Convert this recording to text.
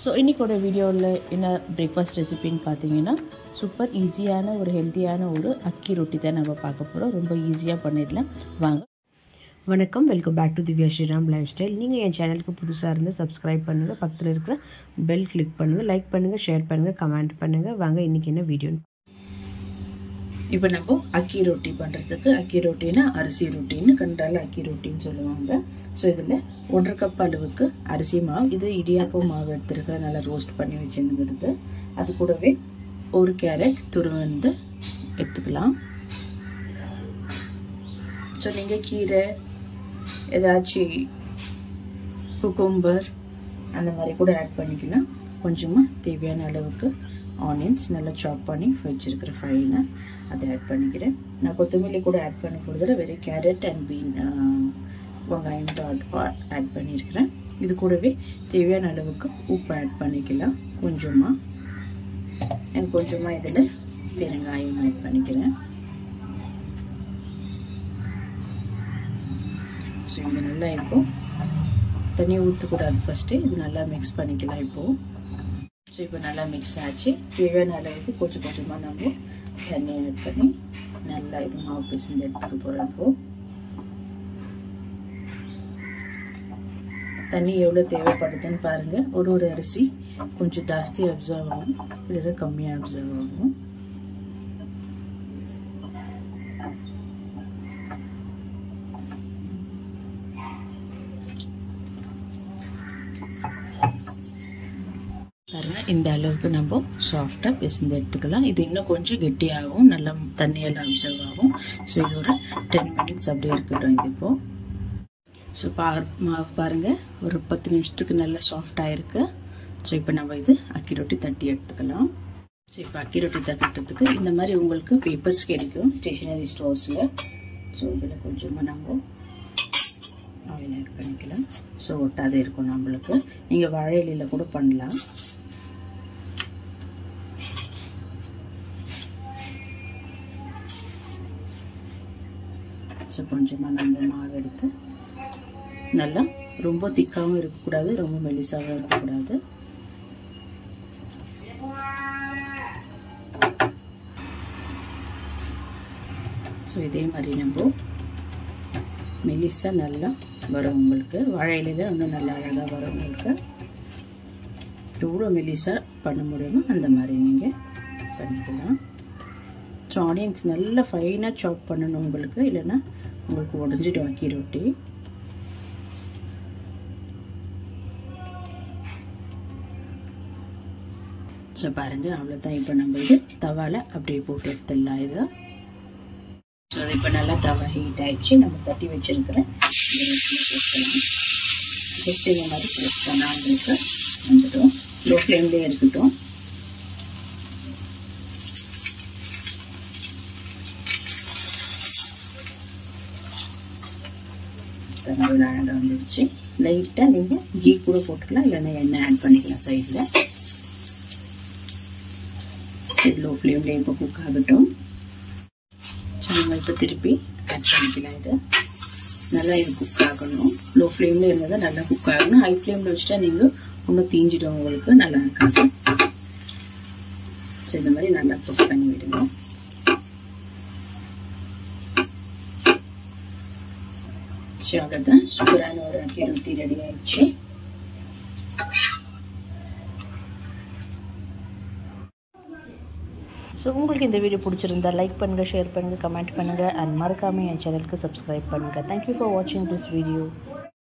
So இன்றைக்கோட வீடியோவில் என்ன breakfast ரெசிபின்னு பார்த்தீங்கன்னா சூப்பர் ஈஸியான ஒரு ஹெல்த்தியான ஒரு அக்கி ரொட்டி தான் நம்ம பார்க்க போகிறோம். ரொம்ப ஈஸியாக பண்ணிடலாம் வாங்க. வணக்கம், welcome back to Divya Sriram lifestyle. நீங்கள் என் சேனலுக்கு புதுசாக இருந்து சப்ஸ்கிரைப் பண்ணுங்கள், பக்கத்தில் இருக்கிற பெல் கிளிக் பண்ணுங்கள், லைக் பண்ணுங்கள், ஷேர் பண்ணுங்கள், கமெண்ட் பண்ணுங்கள். வாங்க இன்றைக்கி என்ன வீடியோன்னு. இப்போ நம்ம அக்கி ரொட்டி பண்ணுறதுக்கு, அக்கி ரொட்டினா அரிசி ரொட்டின்னு கண்டால அக்கி ரொட்டின்னு சொல்லுவாங்க. ஸோ இதில் 1.5 கப் அளவுக்கு அரிசி மாவு, இது இடியாப்பம் மாவு எடுத்துருக்க நல்லா ரோஸ்ட் பண்ணி வச்சுருங்கிறது. அது கூடவே 1 கேரட் துருவந்து எடுத்துக்கலாம். ஸோ நீங்கள் கீரை ஏதாச்சும் குக்கும்பர் அந்த மாதிரி கூட ஆட் பண்ணிக்கலாம். கொஞ்சமாக தேவையான அளவுக்கு ஆனியன்ஸ் நல்லா சாப் பண்ணி வச்சுருக்கிற ஃப்ரைனை அதை ஆட் பண்ணிக்கிறேன். நான் கொத்தமல்லி கூட ஆட் பண்ண போகிறதுல வெறும் கேரட் அண்ட் வெங்காயம் தான் ஆட் பண்ணியிருக்கிறேன். இது கூடவே தேவையான அளவுக்கு உப்பு ஆட் பண்ணிக்கலாம் கொஞ்சமாக. அண்ட் கொஞ்சமாக இதில் பெருங்காயம் ஆட் பண்ணிக்கிறேன். ஸோ இது நல்லா இப்போது தண்ணி ஊற்றக்கூடாது, ஃபஸ்ட்டு இது நல்லா மிக்ஸ் பண்ணிக்கலாம் இப்போது. ஸோ இப்போ நல்லா மிக்ஸ் ஆச்சு. தேவையான அளவுக்கு கொஞ்சம் கொஞ்சமாக நம்ம தண்ணி ஆட் பண்ணி நல்லா இது மாவு பிசைஞ்சு எடுத்துக்க போகிறப்போ தண்ணி எவ்வளோ தேவைப்படுதுன்னு பாருங்கள். ஒரு அரிசி கொஞ்சம் ஜாஸ்தி அப்சர்வ் ஆகும், இல்லை கம்மியாக அப்சர்வ் ஆகும். பாருங்கள், இந்த அளவுக்கு நம்ம சாஃப்டாக பிசைந்து எடுத்துக்கலாம். இது இன்னும் கொஞ்சம் கெட்டியாகும், நல்லா தண்ணியெல்லாம் அப்சர்வ் ஆகும். ஸோ இது ஒரு 10 மினிட்ஸ் அப்படியே இருக்கட்டும். இது இப்போது ஸோ மாவு பாருங்கள் ஒரு 10 நிமிஷத்துக்கு நல்லா சாஃப்டாக இருக்குது. ஸோ இப்போ நம்ம இது அக்கி ரொட்டி தட்டி எடுத்துக்கலாம். ஸோ இப்போ அக்கி ரொட்டி தட்டுறதுக்கு இந்த மாதிரி உங்களுக்கு பேப்பர்ஸ் கிடைக்கும் ஸ்டேஷனரி ஸ்டோர்ஸில். ஸோ இதில் கொஞ்சமாக நம்ம ஆயில் ஆட் பண்ணிக்கலாம். ஸோ ஒட்டாதே இருக்கும் நம்மளுக்கு. நீங்கள் வாழை இலையில் கூட பண்ணலாம். ஸோ கொஞ்சமாக நம்ம மாவு எடுத்து நல்லா ரொம்ப திக்காகவும் இருக்கக்கூடாது, ரொம்ப மெலிசாகவும் இருக்கக்கூடாது. ஸோ இதே மாதிரி நம்ம மெலிசா நல்லா வரும். உங்களுக்கு வாழை இலையில இன்னும் நல்லா அழகாக வரும். உங்களுக்கு எவ்வளோ மெலிசா பண்ண முடியுமோ அந்த மாதிரி நீங்கள் பண்ணிக்கலாம். ஸோ ஆனியன்ஸ் நல்லா ஃபைனாக சாப் பண்ணணும் உங்களுக்கு, இல்லைன்னா உங்களுக்கு உடஞ்சிடும் அக்கி ரொட்டி. ஸோ பாருங்கள், அவ்வளோதான். இப்போ நம்ம இது தவால அப்படியே போட்டு எடுத்துடலாம் இது. ஸோ அது இப்போ நல்லா தவா ஹீட் ஆகிடுச்சு. நம்ம தட்டி வச்சுருக்கிறேன் போட்டுக்கலாம். ஜஸ்ட் இந்த மாதிரி ப்ரெஸ் பண்ணால் உங்களுக்கு வந்துடும். லோ ஃப்ளேம்லேயே இருக்கட்டும். நல்லா அழகாக வந்துடுச்சு. லைட்டாக நீங்கள் கீ கூட போட்டுக்கலாம், இல்லைன்னா எண்ணெய் ஆட் பண்ணிக்கலாம் சைடில். லோ ஃப்ளேம்லேயே இப்போ குக் ஆகட்டும். ஸோ நம்ம இப்போ திருப்பி ஆட் பண்ணிக்கலாம். இது நல்லா இது குக் ஆகணும். லோ ஃப்ளேமில் இருந்தால் தான் நல்லா குக் ஆகணும். ஹை ஃப்ளேமில் வச்சுட்டா நீங்கள் இன்னும் தீஞ்சிடும், உங்களுக்கு நல்லா இருக்காது. ஸோ இந்த மாதிரி நல்லா ப்ரெஸ் பண்ணி விடுங்க. ஸோ அவ்வளோதான், சூப்பரான ஒரு அக்கி ரொட்டி ரெடி ஆயிடுச்சு. ஸோ உங்களுக்கு இந்த வீடியோ பிடிச்சிருந்தா லைக் பண்ணுங்கள், ஷேர் பண்ணுங்கள், கமெண்ட் பண்ணுங்கள், அண்ட் மறக்காமல் என் சேனலுக்கு சப்ஸ்கிரைப் பண்ணுங்கள். தேங்க்யூ ஃபார் வாட்சிங் திஸ் வீடியோ.